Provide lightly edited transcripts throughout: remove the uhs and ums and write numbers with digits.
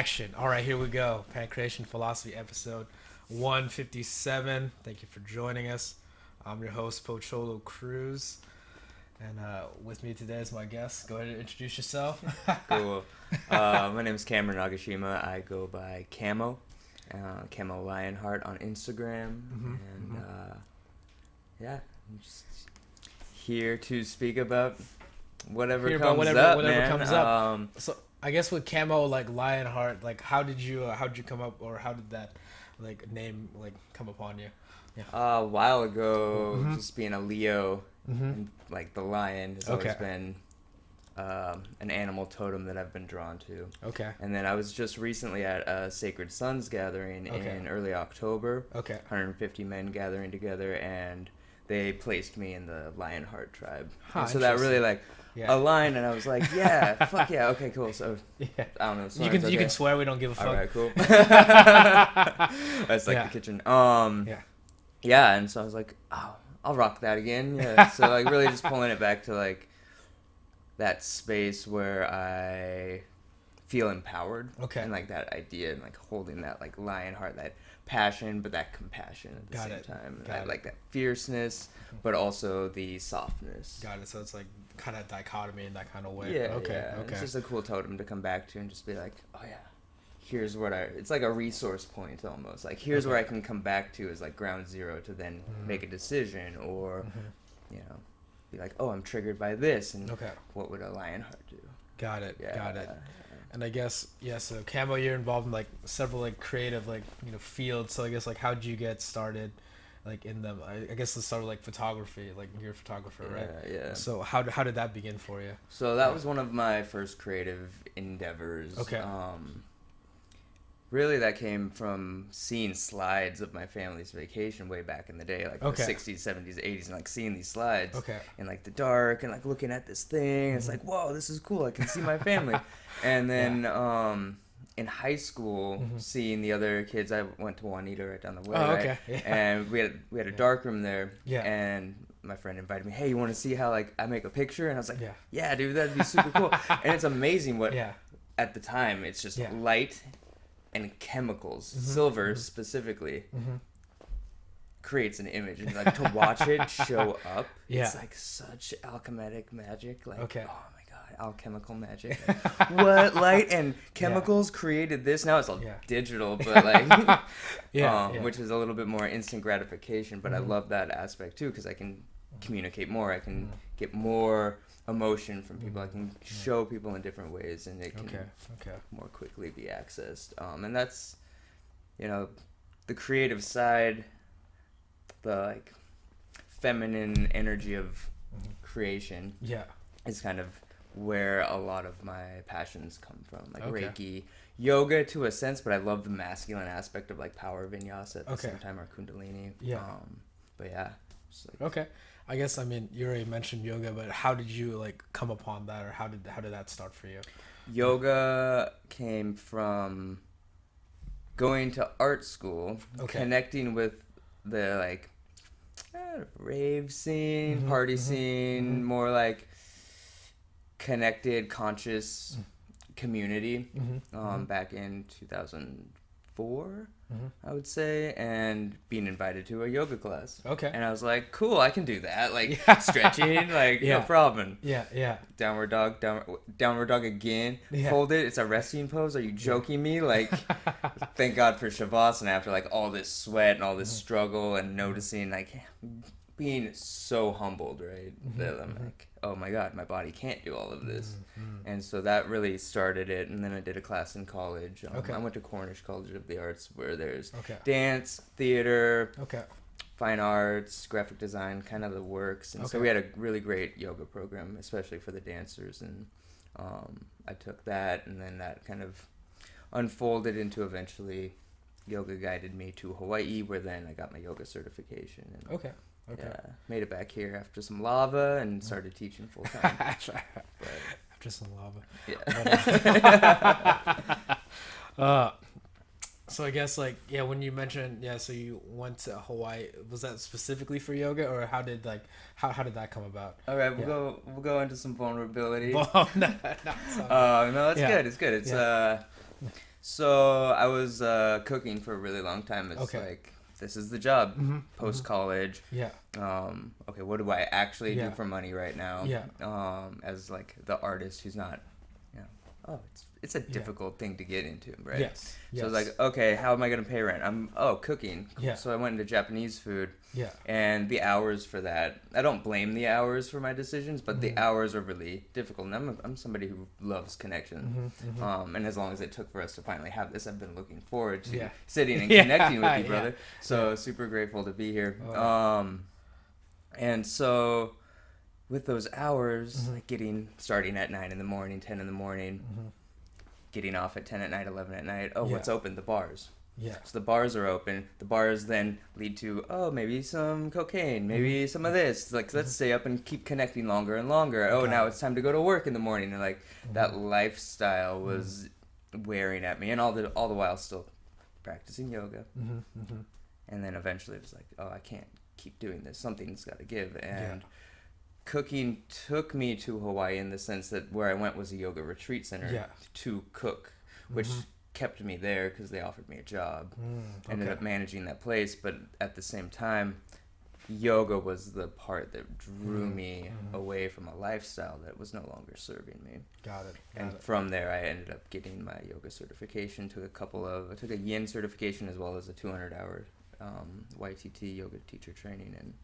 Action. All right, here we go. Pankration Philosophy episode 157. Thank you for joining us. I'm your host, Pocholo Cruz. And with me today is my guest. Go ahead and introduce yourself. Cool. My name is Cameron Nagashima. I go by Camo. Camo Lionheart on Instagram. Yeah, I'm just here to speak about whatever comes up. So I guess with Camo, like Lionheart, like how'd you come up, or how did that like name like come upon you? Yeah. A while ago, just being a Leo, and, like the lion has always been an animal totem that I've been drawn to. Okay. And then I was just recently at a Sacred Sons gathering in early October. Okay. 150 men gathering together, and they placed me in the Lionheart tribe. Huh, so that really like aligned, and I was like, yeah, fuck yeah, okay, cool. So I don't know. You can swear, we don't give a fuck. All right, cool. That's like the kitchen. Yeah, and so I was like, oh, I'll rock that again. Yeah. So like really just pulling it back to like that space where I feel empowered. Okay. And like that idea and like holding that like lion heart, that passion, but that compassion at the same time. And like that fierceness, but also the softness. Got it. So it's like kind of dichotomy in that kind of way. Yeah. Okay. Yeah. It's just a cool totem to come back to and just be like, oh yeah, here's what it's like a resource point almost. Like here's where I can come back to as like ground zero to then make a decision or, you know, be like, oh, I'm triggered by this, and what would a Lionheart do? Got it. And I guess so Camo, you're involved in like several like creative like fields. So I guess like how did you get started like in them? I guess let's start with like photography. Like you're a photographer, right? Yeah. So how did that begin for you? So that was one of my first creative endeavors. Okay. Really, that came from seeing slides of my family's vacation way back in the day, like the 60s, 70s, 80s, and like seeing these slides in like the dark and like looking at this thing. It's like, whoa, this is cool. I can see my family. And then in high school, seeing the other kids, I went to Juanita right down the way, right? And we had a dark room there. And my friend invited me, hey, you want to see how like I make a picture? And I was like, yeah, dude, that'd be super cool. And it's amazing what at the time it's just light and chemicals, silver specifically, creates an image. And like to watch it show up, it's like such alchemic magic. Like, oh my God, alchemical magic. What light and chemicals created this? Now it's all digital, but like, which is a little bit more instant gratification. But I love that aspect too, because I can communicate more. I can get more emotion from people. I can show people in different ways, and it can more quickly be accessed. And that's, the creative side, the like feminine energy of creation is kind of where a lot of my passions come from, like Reiki, yoga to a sense, but I love the masculine aspect of like power vinyasa at the same time, or Kundalini. But yeah. Like, I guess, I mean, you already mentioned yoga, but how did you like come upon that, or how did that start for you? Yoga came from going to art school, connecting with the like rave scene, party scene, more like connected, conscious community back in 2004. I would say, and being invited to a yoga class. And I was like, cool, I can do that. Like stretching, like no problem. Downward dog again. Hold it. It's a resting pose. Are you joking me? Like, thank God for Shavasana after like all this sweat and all this struggle and noticing like being so humbled, right? That I'm like, oh my God, my body can't do all of this. And so that really started it. And then I did a class in college. I went to Cornish College of the Arts, where there's dance, theater, fine arts, graphic design, kind of the works. And so we had a really great yoga program, especially for the dancers. And I took that, and then that kind of unfolded into eventually yoga guided me to Hawaii, where then I got my yoga certification. And yeah, made it back here after some lava and started teaching full time. After some lava. So I guess like when you mentioned so you went to Hawaii, was that specifically for yoga, or how did that come about? All right, we'll go into some vulnerability. No, it's good. It's good. It's So I was cooking for a really long time. It's like, this is the job. Post college. Yeah. Okay, what do I actually do for money right now? Yeah. As like the artist who's not, it's a difficult thing to get into, right? Yes. So I was like, okay, how am I gonna pay rent? Cooking. Cool. Yeah. So I went into Japanese food. Yeah. And the hours for that, I don't blame the hours for my decisions, but the hours are really difficult. And I'm somebody who loves connection. And as long as it took for us to finally have this, I've been looking forward to sitting and connecting with you, brother. So super grateful to be here. And so with those hours, like starting at 9 in the morning, 10 in the morning, getting off at 10 at night, 11 at night. What's open? The bars. Yeah. So the bars are open. The bars then lead to, maybe some cocaine, maybe some of this. Like, let's stay up and keep connecting longer and longer. Now it's time to go to work in the morning. And like that lifestyle was wearing at me, and all the while still practicing yoga. And then eventually it was like, I can't keep doing this. Something's got to give. And cooking took me to Hawaii in the sense that where I went was a yoga retreat center to cook, which kept me there because they offered me a job. Ended up managing that place, but at the same time, yoga was the part that drew me away from a lifestyle that was no longer serving me. Got it. From there, I ended up getting my yoga certification. I took a yin certification as well as a 200-hour YTT yoga teacher training, and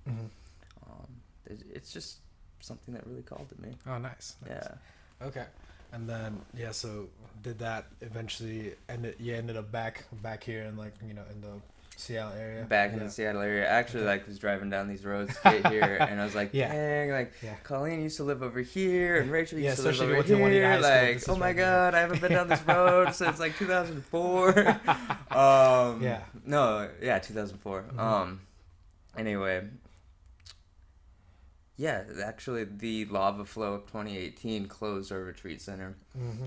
it's just something that really called to me. Oh, nice. Yeah. Okay. And then so did that eventually ended up back here in like in the Seattle area? Back in the Seattle area. Actually, was driving down these roads to get here, and I was like, dang, Colleen used to live over here, and Rachel used to live over here. Like, oh my God, I haven't been down this road since like 2004. 2004. Anyway. Yeah, actually, the Lava Flow of 2018 closed our retreat center,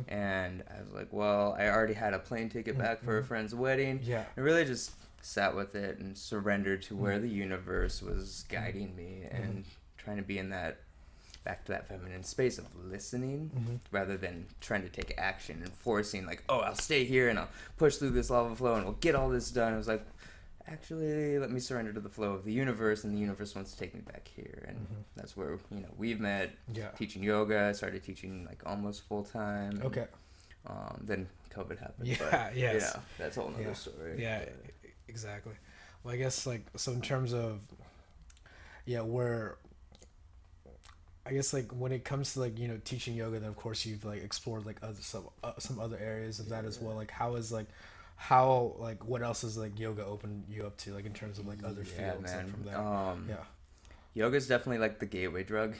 and I was like, well, I already had a plane ticket back for a friend's wedding. Yeah, I really just sat with it and surrendered to where the universe was guiding me, and trying to be in back to that feminine space of listening, rather than trying to take action and forcing, like, I'll stay here and I'll push through this lava flow and we'll get all this done. I was like, actually, let me surrender to the flow of the universe, and the universe wants to take me back here. And that's where we've met. Teaching yoga. I started teaching like almost full time. Okay. Then COVID happened. That's a whole nother story. Yeah, exactly. Well, I guess so in terms of where I guess when it comes to teaching yoga, then of course you've explored some other areas of that as well. How what else is yoga open you up to in terms of other fields from there? Yoga is definitely the gateway drug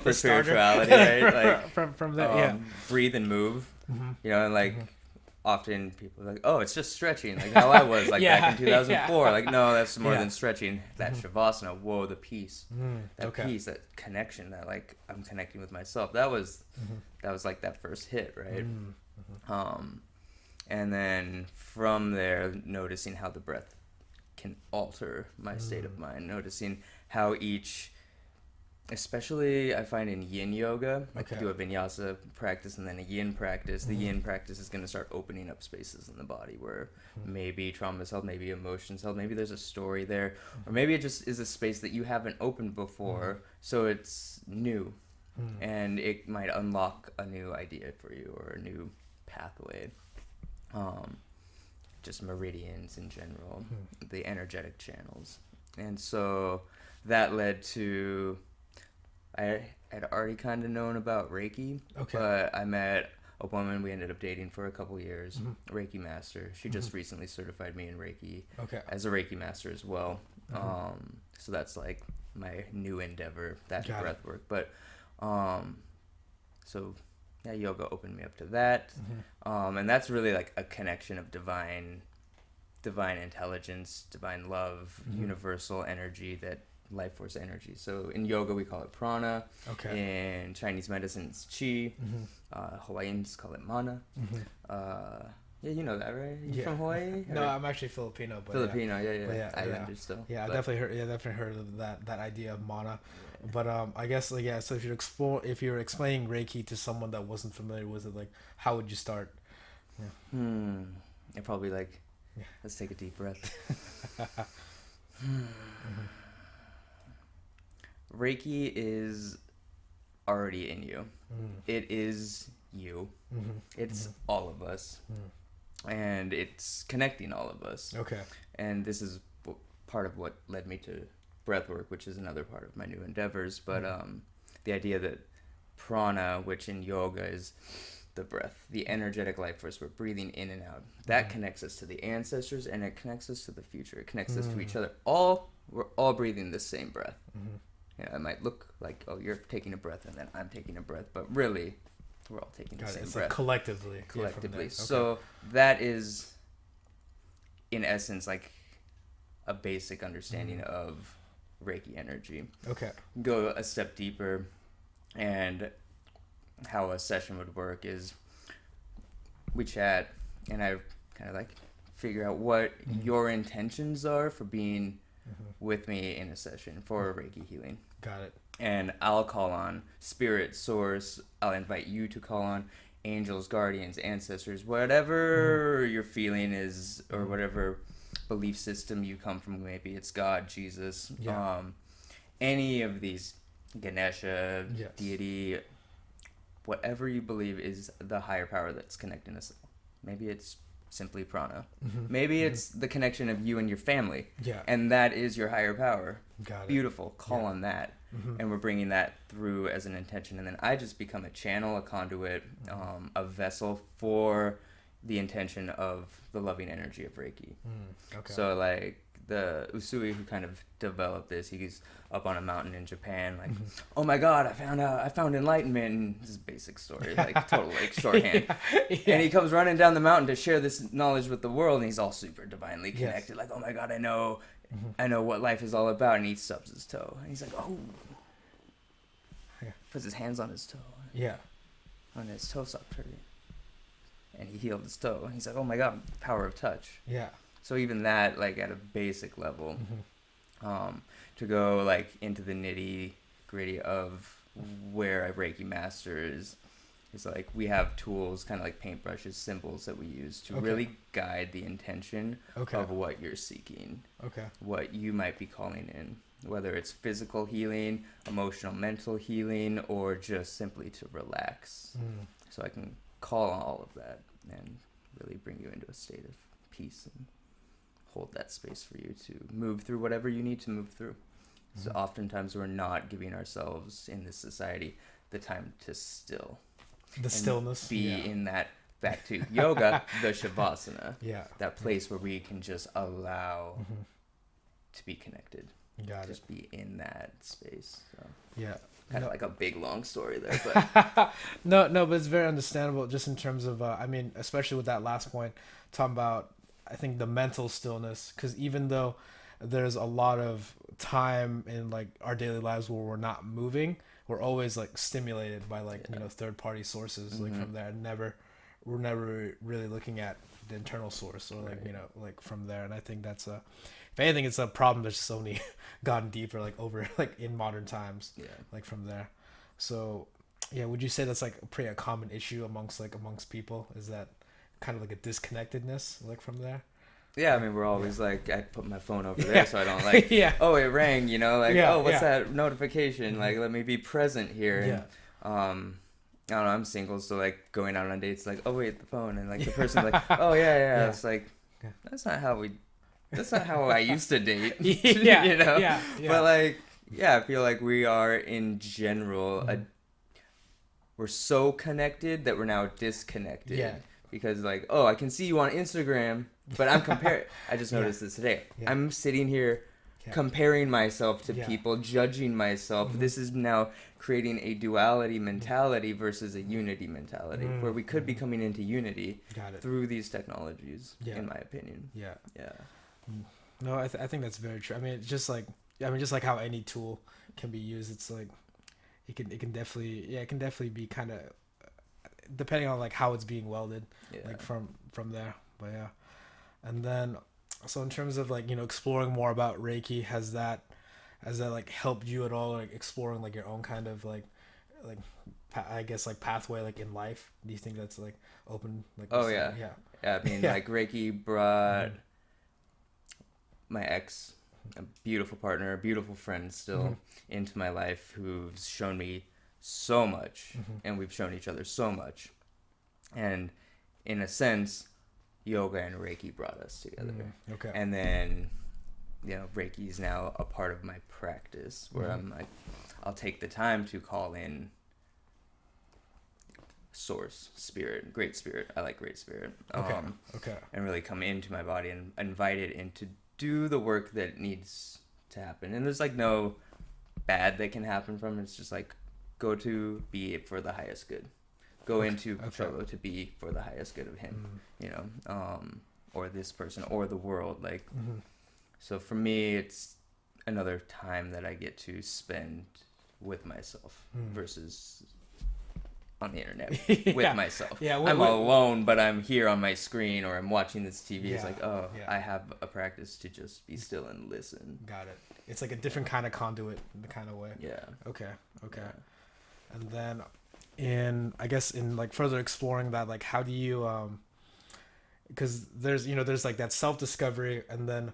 for spirituality, right? From there, breathe and move. And often people are like, it's just stretching, how I was back in 2004. No, that's more than stretching. That shavasana, whoa, the peace, peace, that connection, that I'm connecting with myself. That was that first hit, right? And then from there, noticing how the breath can alter my state of mind, noticing how especially I find in yin yoga, I could do a vinyasa practice and then a yin practice. The yin practice is going to start opening up spaces in the body where maybe trauma is held, maybe emotions held, maybe there's a story there, or maybe it just is a space that you haven't opened before, so it's new, and it might unlock a new idea for you or a new pathway. Just meridians in general, the energetic channels. And so that led to, I had already kind of known about Reiki, but I met a woman we ended up dating for a couple years, Reiki master. She just recently certified me in Reiki as a Reiki master as well. So that's my new endeavor, that breath work. But yoga opened me up to that. And that's really a connection of divine intelligence, divine love, universal energy, that life force energy. So in yoga we call it prana. In Chinese medicine it's chi. Hawaiians call it mana. You know that, right? You from Hawaii? No, I'm actually Filipino. But Filipino, Islander still. Yeah, I definitely heard of that idea of mana. But I guess so if you're explaining Reiki to someone that wasn't familiar with it, how would you start Yeah. I'd probably like, let's take a deep breath. Reiki is already in you. It is you. It's all of us. And it's connecting all of us. Okay. And this is part of what led me to breathwork, which is another part of my new endeavors. But the idea that prana, which in yoga is the breath, the energetic life force, we're breathing in and out. That connects us to the ancestors, and it connects us to the future. It connects us to each other. We're all breathing the same breath. It might look like, oh, you're taking a breath and then I'm taking a breath, but really, we're all taking the same breath. Like collectively. Collectively. Okay. So that is, in essence, like a basic understanding of Reiki energy. Okay. Go a step deeper, and how a session would work is we chat, and I kind of like figure out what your intentions are for being with me in a session for Reiki healing. Got it. And I'll call on spirit, source. I'll invite you to call on angels, guardians, ancestors, whatever your feeling is, or whatever belief system you come from. Maybe it's God, Jesus, any of these, Ganesha, deity, whatever you believe is the higher power that's connecting us. Maybe it's simply prana. Maybe it's the connection of you and your family. And that is your higher power. Got it. Beautiful. Call on that. And we're bringing that through as an intention. And then I just become a channel, a conduit, a vessel for the intention of the loving energy of Reiki. Okay. So like the Usui who kind of developed this, he's up on a mountain in Japan, like, oh my God, I found enlightenment. And this is a basic story, like total like shorthand. And he comes running down the mountain to share this knowledge with the world, and he's all super divinely connected, like, oh my God, I know what life is all about. And he stubs his toe, and he's like, oh, puts his hands on his toe, and his toe stopped hurting, and he healed his toe. And he's like, oh my God, power of touch. So even that, like at a basic level, to go like into the nitty gritty of where a Reiki master is like we have tools, kind of like paintbrushes, symbols that we use to really guide the intention of what you're seeking, what you might be calling in, whether it's physical healing, emotional, mental healing, or just simply to relax. So I can call on all of that and really bring you into a state of peace and hold that space for you to move through whatever you need to move through. So oftentimes we're not giving ourselves in this society the time to still. The stillness. Be in that, back to yoga, the Shavasana. That place where we can just allow to be connected. Just be in that space. So. Kind of like a big long story there, but no, but it's very understandable. Just in terms of, I mean, especially with that last point, talking about, I think the mental stillness, because even though there's a lot of time in like our daily lives where we're not moving, we're always like stimulated by like third party sources like from there. We're never really looking at the internal source or like like from there. And I think that's if anything, it's a problem that's just only gotten deeper like over like in modern times. Like from there. So would you say that's like a common issue amongst people? Is that kind of like a disconnectedness like from there? I mean, we're always like, I put my phone over there so I don't like, oh, it rang, oh, what's that notification? Like, let me be present here. And, I don't know, I'm single, so like going out on dates, like, oh wait, the phone, and like the person's like, oh yeah. It's like, that's not how I used to date. But like, I feel like we are in general, we're so connected that we're now disconnected. Because like, oh, I can see you on Instagram, but I'm comparing. I just noticed this today. I'm sitting here comparing myself to people, judging myself. This is now creating a duality mentality versus a unity mentality, where we could be coming into unity through these technologies, in my opinion. No, I think that's very true. I mean, just like how any tool can be used, it's like it can definitely be kind of depending on like how it's being welded, like from there. But and then so in terms of like exploring more about Reiki, has that like helped you at all, like exploring like your own kind of like I guess like pathway like in life? Do you think that's like open? Like oh yeah. I mean, like Reiki brought my ex, a beautiful partner, a beautiful friend still into my life, who's shown me so much, and we've shown each other so much, and in a sense, yoga and Reiki brought us together. Okay. And then, Reiki is now a part of my practice, where I'm like, I'll take the time to call in source, spirit, great spirit. I like great spirit. Okay. And really come into my body and invite it in to do the work that needs to happen. And there's like no bad that can happen from it. It's just like, go to be for the highest good. Go into Cholo to be for the highest good of him, or this person or the world. Like, so for me, it's another time that I get to spend with myself versus on the internet with myself. I'm alone, but I'm here on my screen or I'm watching this TV. It's like, I have a practice to just be still and listen. Got it. It's like a different kind of conduit, the kind of way. Yeah. Okay. Yeah. And then in like further exploring that, like how do you because there's like that self-discovery, and then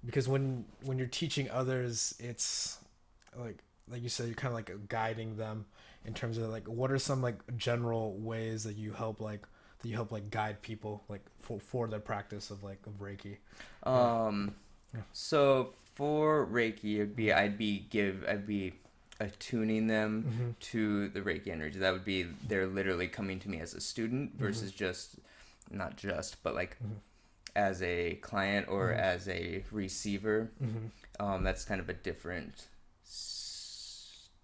because when you're teaching others, it's like you said, you're kind of like guiding them in terms of like what are some like general ways that you help guide people like for their practice of Reiki. So for Reiki, I'd be attuning them to the Reiki energy. That would be, they're literally coming to me as a student versus but like as a client or as a receiver. That's kind of a different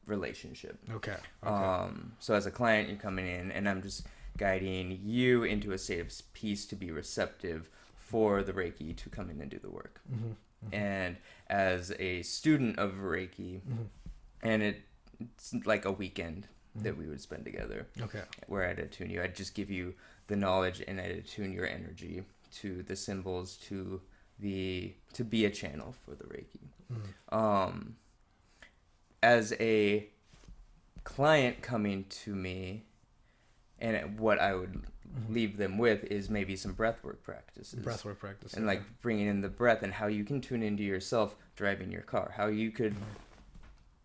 relationship. Okay. So as a client, you're coming in and I'm just guiding you into a state of peace to be receptive for the Reiki to come in and do the work. And as a student of Reiki, and it's like a weekend that we would spend together. Okay. Where I'd attune you. I'd just give you the knowledge and I'd attune your energy to the symbols, to be a channel for the Reiki. As a client coming to me, and what I would leave them with is maybe some breathwork practices. And like bringing in the breath and how you can tune into yourself driving your car. How you could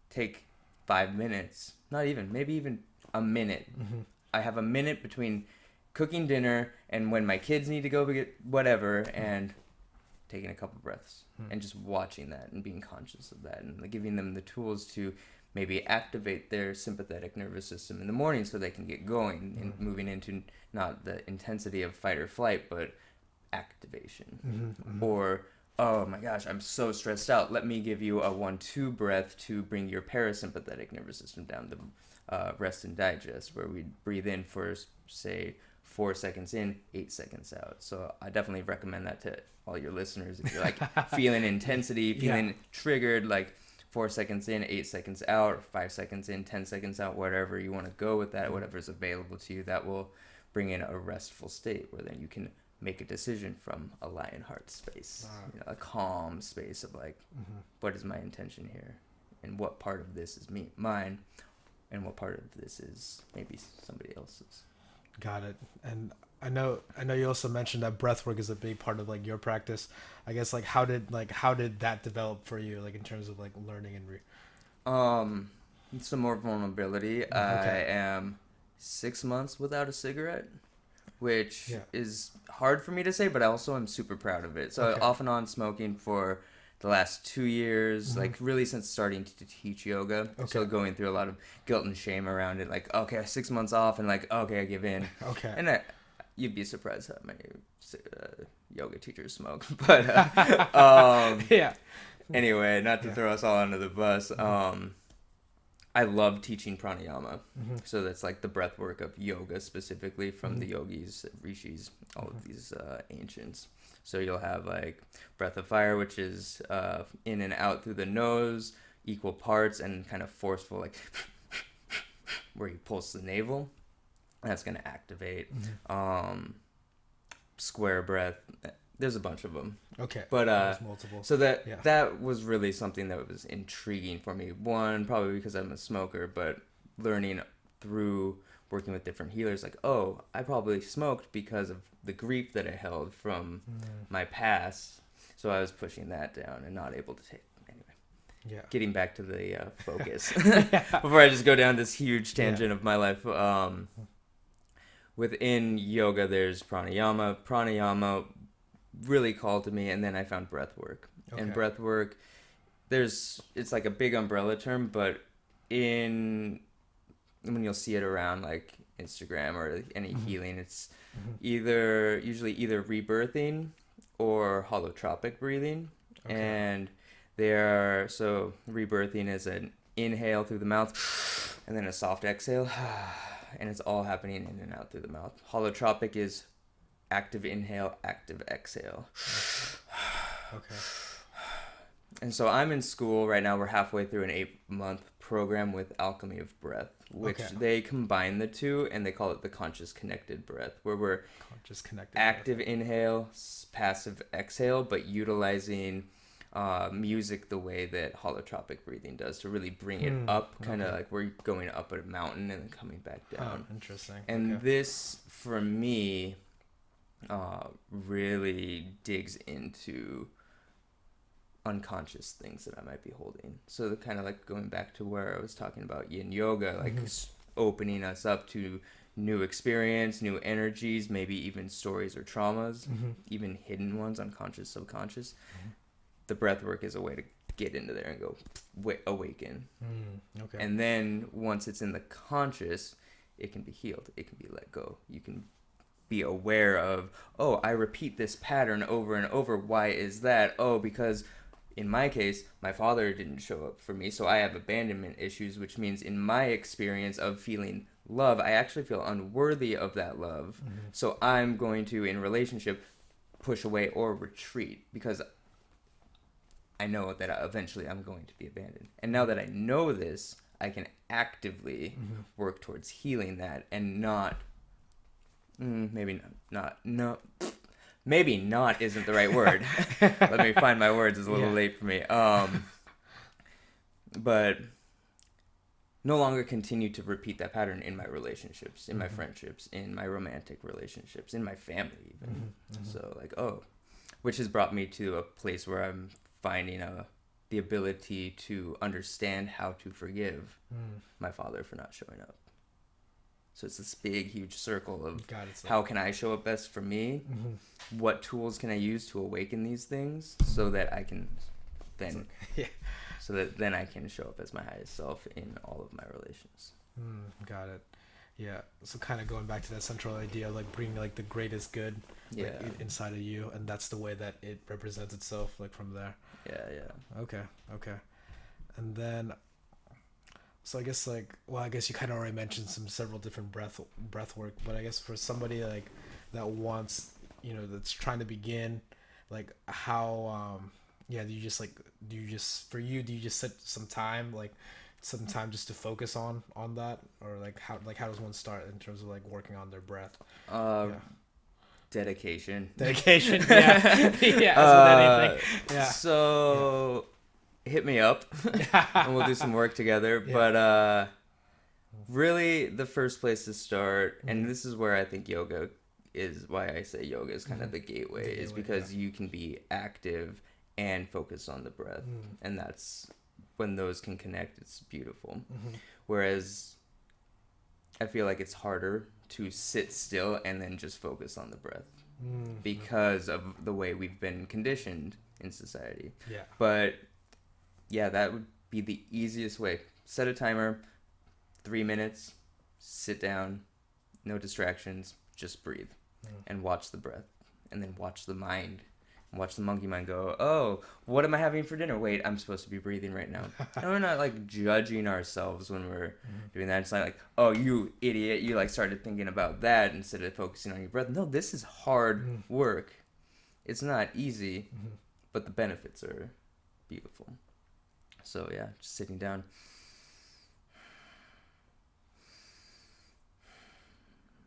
take 5 minutes, maybe even a minute. I have a minute between cooking dinner and when my kids need to go get whatever, and taking a couple breaths and just watching that and being conscious of that, and giving them the tools to maybe activate their sympathetic nervous system in the morning so they can get going and moving into not the intensity of fight or flight, but activation. Or, oh my gosh, I'm so stressed out. Let me give you a 1-2 breath to bring your parasympathetic nervous system down to rest and digest, where we breathe in for, say, 4 seconds in, 8 seconds out. So I definitely recommend that to all your listeners. If you're like feeling intensity, feeling triggered, like 4 seconds in, 8 seconds out, 5 seconds in, 10 seconds out, whatever you want to go with that, whatever's available to you, that will bring in a restful state where then you can make a decision from a Lionheart space, a calm space of like, what is my intention here? And what part of this is mine? And what part of this is maybe somebody else's? Got it. And I know you also mentioned that breathwork is a big part of like your practice. I guess like how did that develop for you, like in terms of like learning and some more vulnerability. Okay. I am 6 months without a cigarette, which is hard for me to say, but also I'm super proud of it. So off and on smoking for the last 2 years, like really since starting to teach yoga. So going through a lot of guilt and shame around it, like, okay, 6 months off, and like, okay, I give in. And you'd be surprised how many yoga teachers smoke. But anyway, not to throw us all under the bus. I love teaching pranayama. So that's like the breath work of yoga specifically from the yogis, rishis, all of these ancients. So you'll have like breath of fire, which is in and out through the nose, equal parts, and kind of forceful, like where you pulse the navel. That's going to activate. Square breath. There's a bunch of them. Okay. But there's multiple. So that was really something that was intriguing for me. One, probably because I'm a smoker, but learning through working with different healers, like, oh, I probably smoked because of the grief that I held from my past. So I was pushing that down and not able to take. Anyway, getting back to the focus before I just go down this huge tangent of my life. Within yoga, there's pranayama. Pranayama really called to me, and then I found breath work. And breath work, it's like a big umbrella term, but when you'll see it around like Instagram or any healing, it's usually either rebirthing or holotropic breathing. And so rebirthing is an inhale through the mouth and then a soft exhale, and it's all happening in and out through the mouth. Holotropic is active inhale, active exhale. Okay. And so I'm in school right now. We're halfway through an 8-month program with Alchemy of Breath, which they combine the two, and they call it the conscious connected breath, where we're conscious connected active breath. Inhale, passive exhale, but utilizing music the way that holotropic breathing does to really bring it up, kind of like we're going up a mountain and then coming back down. Interesting. And this, for me, really digs into unconscious things that I might be holding. So kind of like going back to where I was talking about yin yoga, like opening us up to new experience, new energies, maybe even stories or traumas, even hidden ones, unconscious, subconscious. The breath work is a way to get into there and go awaken. And then once it's in the conscious, it can be healed. It can be let go. You can be aware of, oh, I repeat this pattern over and over. Why is that? Oh, because in my case, my father didn't show up for me, so I have abandonment issues, which means in my experience of feeling love, I actually feel unworthy of that love. So I'm going to, in relationship, push away or retreat because I know that eventually I'm going to be abandoned. And now that I know this, I can actively work towards healing that and not... maybe not isn't the right word. Let me find my words. It's a little late for me. But no longer continue to repeat that pattern in my relationships, in my friendships, in my romantic relationships, in my family even. So like, which has brought me to a place where I'm finding the ability to understand how to forgive my father for not showing up. So it's this big, huge circle of how can I show up best for me? What tools can I use to awaken these things so that I can then, so that then I can show up as my highest self in all of my relations. Got it. Yeah. So kind of going back to that central idea of like bringing like the greatest good inside of you, and that's the way that it represents itself like from there. Yeah. Okay. And then, so I guess like, well, I guess you kind of already mentioned several different breath work, but I guess for somebody like that wants, that's trying to begin, like how, do you just set some time just to focus on that, or like how does one start in terms of like working on their breath? Dedication, yeah. As with anything. So hit me up and we'll do some work together. But really the first place to start, and this is where I think yoga is, why I say yoga is kind of the gateway, is because you can be active and focus on the breath, and that's when those can connect. It's beautiful. Whereas I feel like it's harder to sit still and then just focus on the breath because of the way we've been conditioned in society. But that would be the easiest way. Set a timer, 3 minutes, sit down, no distractions, just breathe and watch the breath, and then watch the mind. Watch the monkey mind go, oh, what am I having for dinner? Wait, I'm supposed to be breathing right now. And we're not like judging ourselves when we're doing that. It's not like, oh, you idiot, you like started thinking about that instead of focusing on your breath. No, this is hard work. It's not easy, but the benefits are beautiful. So just sitting down.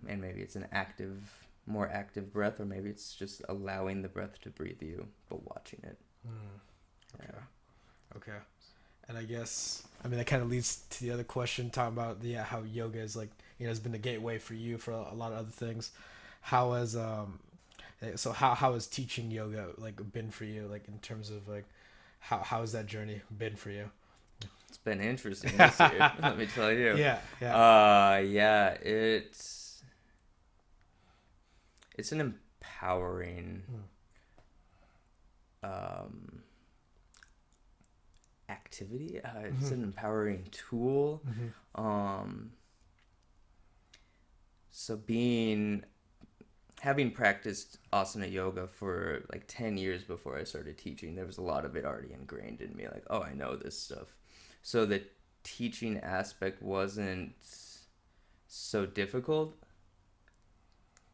And maybe it's an more active breath, or maybe it's just allowing the breath to breathe you, but watching it. Okay. And I guess, I mean, that kind of leads to the other question, talking about how yoga is like, has been the gateway for you for a lot of other things. How has how has teaching yoga like been for you, like in terms of like how has that journey been for you? It's been interesting this year, let me tell you. Yeah, it's an empowering activity. It's an empowering tool. So having practiced asana yoga for like 10 years before I started teaching, there was a lot of it already ingrained in me. Like, oh, I know this stuff. So the teaching aspect wasn't so difficult.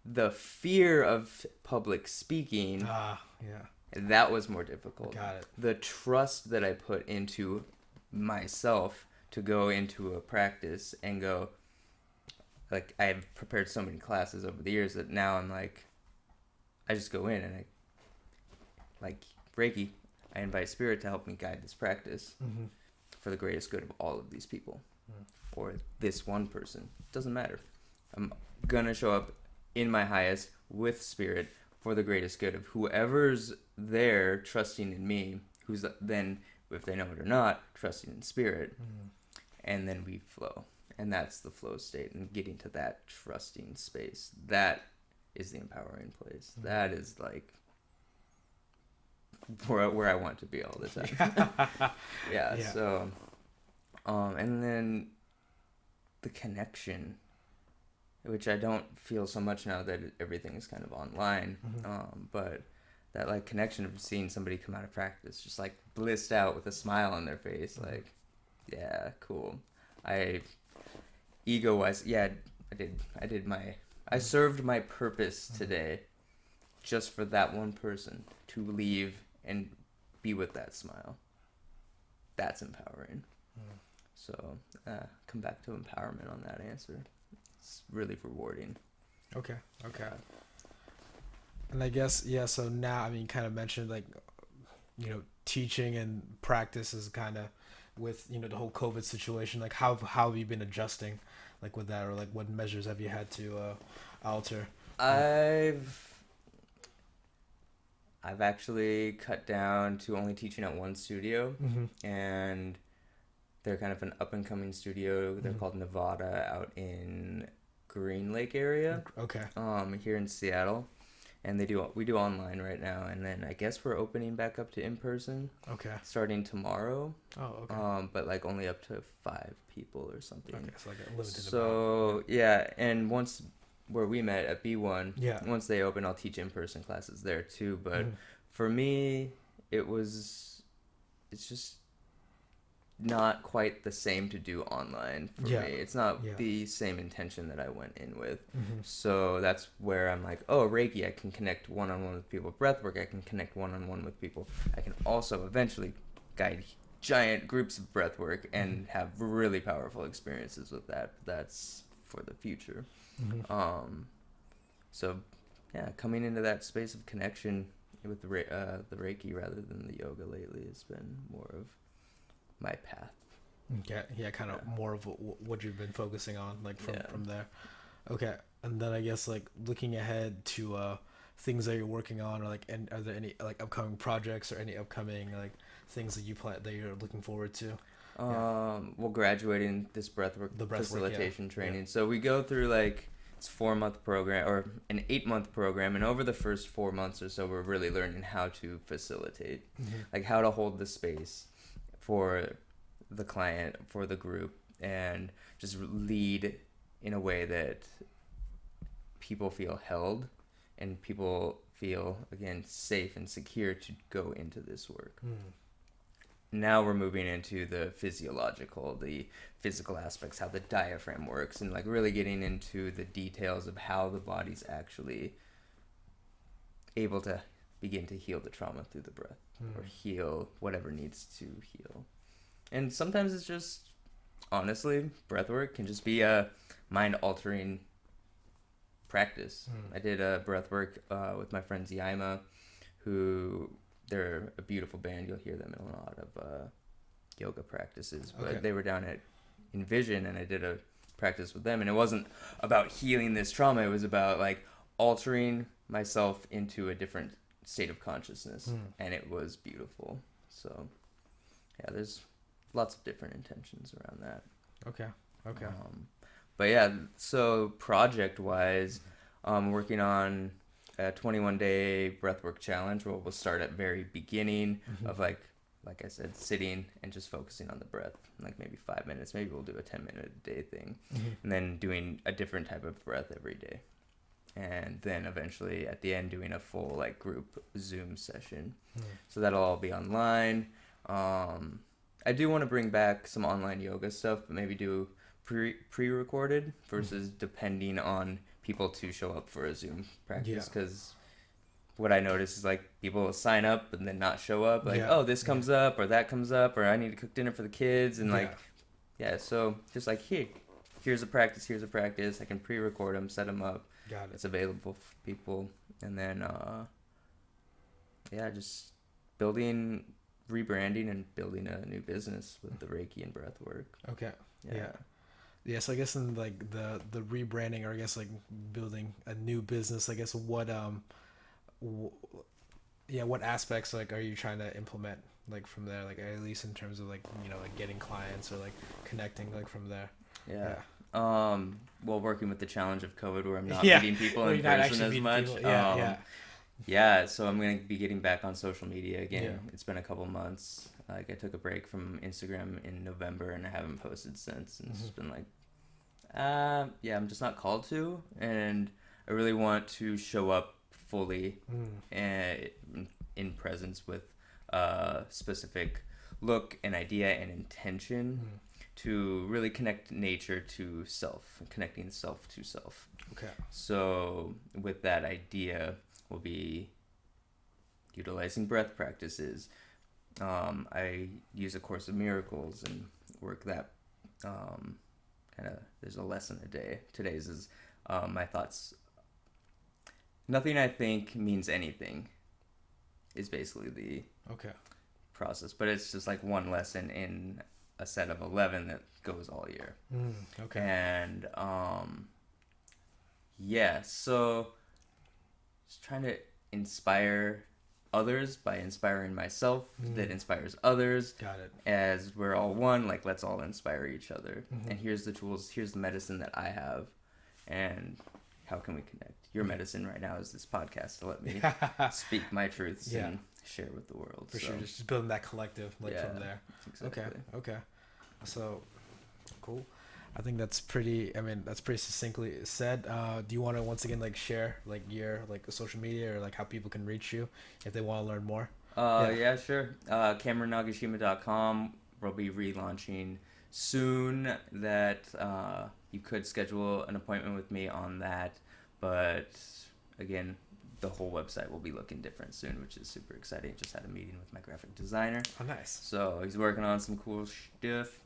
The fear of public speaking, that was more difficult. Got it. The trust that I put into myself to go into a practice and go, like, I've prepared so many classes over the years that now I'm like, I just go in and I, like Reiki, I invite spirit to help me guide this practice for the greatest good of all of these people or this one person. Doesn't matter. I'm gonna show up in my highest with spirit for the greatest good of whoever's there trusting in me, who's then, if they know it or not, trusting in spirit. And then we flow. And that's the flow state, and getting to that trusting space. That is the empowering place. That is like where I want to be all the time. Yeah. So, and then the connection, which I don't feel so much now that everything is kind of online. But that like connection of seeing somebody come out of practice just like blissed out with a smile on their face, like, yeah, cool. Ego-wise, I served my purpose today just for that one person to leave and be with that smile. That's empowering. So, come back to empowerment on that answer. It's really rewarding. Okay. And I guess, so now, I mean, you kind of mentioned like, teaching and practice is kind of with, the whole COVID situation. Like how have you been adjusting like with that, or like what measures have you had to alter? I've actually cut down to only teaching at one studio, and they're kind of an up and coming studio. They're called Nevada, out in Green Lake area. Okay. Here in Seattle, and we do online right now, and then I guess we're opening back up to in person. Okay. Starting tomorrow. Oh, okay. But like only up to 5 people or something. Okay, so like a limited amount. Yeah, and once where we met at B1, once they open, I'll teach in person classes there too. But for me, it's just not quite the same to do online for me. It's not the same intention that I went in with. So that's where I'm like, oh, Reiki, I can connect one-on-one with people. Breathwork, I can connect one-on-one with people. I can also eventually guide giant groups of breathwork and have really powerful experiences with that. That's for the future. So yeah, coming into that space of connection with the Reiki rather than the yoga lately has been more of my path. Kind of more of what you've been focusing on, like from there. Okay, and then I guess like looking ahead to things that you're working on, or like, and are there any like upcoming projects or any upcoming like things that that you're looking forward to? Well, graduating this breathwork facilitation training. So we go through like, it's 4-month program or an 8-month program, and over the first 4 months or so, we're really learning how to facilitate, like how to hold the space for the client, for the group, and just lead in a way that people feel held and people feel, again, safe and secure to go into this work. Now we're moving into the physiological, the physical aspects, how the diaphragm works, and like really getting into the details of how the body's actually able to begin to heal the trauma through the breath, or heal whatever needs to heal. And sometimes it's just, honestly, breathwork can just be a mind-altering practice. I did a breathwork with my friends Yaima, who, they're a beautiful band. You'll hear them in a lot of yoga practices, but they were down at Envision, and I did a practice with them, and it wasn't about healing this trauma. It was about like altering myself into a different state of consciousness, and it was beautiful. So yeah, there's lots of different intentions around that. Okay. But yeah, so project wise, working on a 21-day breathwork challenge where we'll start at very beginning of like I said, sitting and just focusing on the breath, like maybe 5 minutes. Maybe we'll do a 10-minute a day thing, and then doing a different type of breath every day, and then eventually at the end doing a full like group Zoom session. So that'll all be online. I do want to bring back some online yoga stuff, but maybe do pre-recorded versus depending on people to show up for a Zoom practice, because what I notice is like people will sign up and then not show up, like oh, this comes up or that comes up, or I need to cook dinner for the kids, and like so just like here's a practice, I can pre-record them, set them up, it's available for people, and then just rebranding and building a new business with the Reiki and breath work. So I guess in like the rebranding, or I guess like building a new business, I guess what aspects like are you trying to implement like from there, like at least in terms of like, you know, like getting clients or like connecting like from there? Well, working with the challenge of COVID where I'm not meeting people in person as much. So I'm going to be getting back on social media again. It's been a couple months. Like I took a break from Instagram in November and I haven't posted since, and it's just been like I'm just not called to, and I really want to show up fully and in presence with a specific look, an idea, and intention to really connect nature to self, connecting self to self. So with that idea, we'll be utilizing breath practices. I use A Course of Miracles and work that there's a lesson a day. Today's is my thoughts. Nothing I think means anything is basically the process, but it's just like one lesson in a set of 11 that goes all year. And so just trying to inspire others by inspiring myself that inspires others. As we're all one, like let's all inspire each other. And here's the tools, here's the medicine that I have, and how can we connect? Your medicine right now is this podcast to let me speak my truths and share with the world. For sure, just building that collective from there. Exactly. Okay. So, cool. I think that's pretty succinctly said. Do you want to once again like share like your like social media or like how people can reach you if they want to learn more? Sure. CameronNagashima.com. We'll be relaunching soon. That you could schedule an appointment with me on that, but again, the whole website will be looking different soon, which is super exciting. Just had a meeting with my graphic designer. Oh, nice. So he's working on some cool stuff.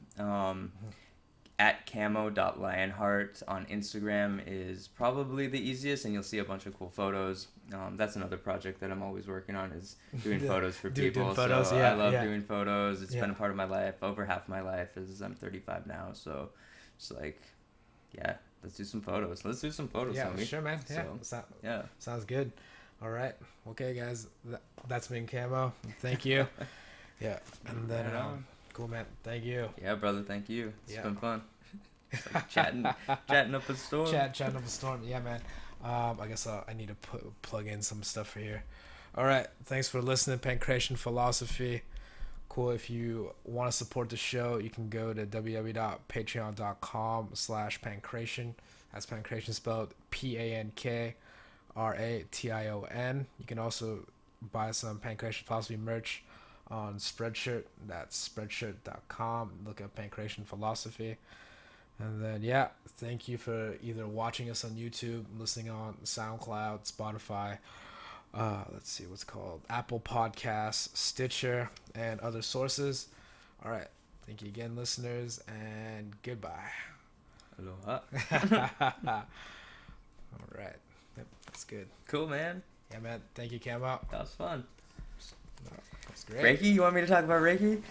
At Camo.Lionheart on Instagram is probably the easiest, and you'll see a bunch of cool photos. That's another project that I'm always working on, is doing photos for people. Doing photos, so I love doing photos. It's been a part of my life, over half my life, as I'm 35 now. So it's like, let's do some photos. Let's do some photos. Yeah, sure, man. Sounds good. All right. Okay, guys. That's been Camo. Thank you. And then cool, man. Thank you. Yeah, brother. Thank you. It's been fun. It's like chatting up a storm. Chatting up a storm. Yeah, man. I guess I need to plug in some stuff for here. All right. Thanks for listening. Pankration Philosophy. Cool. If you want to support the show, you can go to www.patreon.com/Pankration. That's Pankration spelled Pankration. You can also buy some Pankration Philosophy merch on Spreadshirt. That's spreadshirt.com. Look up Pankration Philosophy. And then thank you for either watching us on YouTube, listening on SoundCloud, Spotify, let's see what's called, Apple Podcasts, Stitcher, and other sources. All right. Thank you again, listeners, and goodbye. Aloha. All right. Yep, that's good. Cool, man. Yeah, man. Thank you, Camo. That was fun. That's great. Reiki? You want me to talk about Reiki?